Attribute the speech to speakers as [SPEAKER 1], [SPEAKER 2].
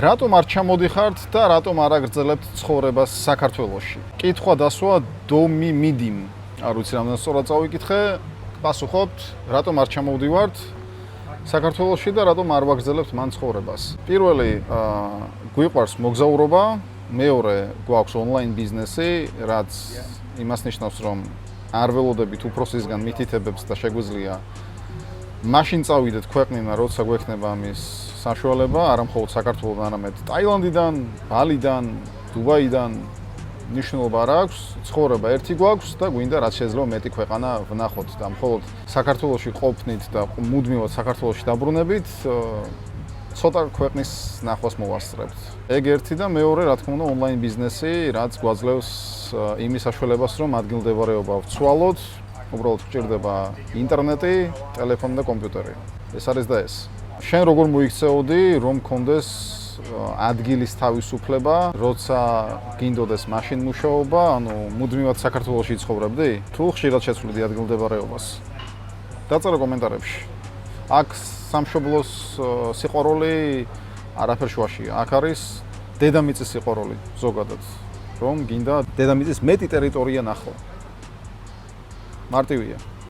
[SPEAKER 1] რატომ არ ჩამოდიხართ და რატომ არ აგრძელებთ ცხოვრებას საქართველოში? კითხვა დასვა დომი მიდიმ. არ ვიცი რამდენად სწორად წავიკითხე. პასუხობთ, რატომ არ ჩამოვდივართ საქართველოში და რატომ არ ვაგრძელებთ მან ცხოვრებას. პირველი, გვიყვარს მოგზაურობა, მეორე, გვაქვს ონლაინ ბიზნესი, რაც იმას ნიშნავს, რომ არ ველოდებით უფროსისგან მითითებებს და შეგვიძლია მაშინ წავიდეთ ქვეყნიდან, როცა გვექნება ამის საშუალება, არა მხოლოდ საქართველოსთან, არამედ ტაილანდიდან, ბალიდან, დუბაიდან ნიშნულობა არ აქვს, ცხოვრება ერთი გვაქვს და გვინდა რაც შეიძლება მეტი ქვეყანა ვნახოთ და მხოლოდ საქართველოში ყოფნით და მუდმივად საქართველოში დაბრუნებით ცოტა ქვეყნის ნახვას მოვასწრებთ. ეგ ერთი და მეორე, რა თქმა უნდა, ონლაინ ბიზნესი, რაც გვაძლევს იმის საშუალებას, რომ ადგილმდებარეობა ვცვალოთ, უბრალოდ გვჭირდება ინტერნეტი, ტელეფონი და კომპიუტერი. ეს არის და ეს. შენ როგორ მოიქცეოდი, რომ გქონდეს ადგილის თავისუფლება, როცა გინდოდეს მაშინ მუშაობა, ანუ მუდმივად საქართველოში ცხოვრობდი? თუ ხშირად შეცვლიდი ადგილმდებარეობას? დაწერა კომენტარებში. აქ სამშობლოს სიყვარული არაფერ შუაშია. აქ არის დედამიწის სიყვარული ზოგადად, რომ გინდა დედამიწის მეტი ტერიტორია ნახო. მარტივია.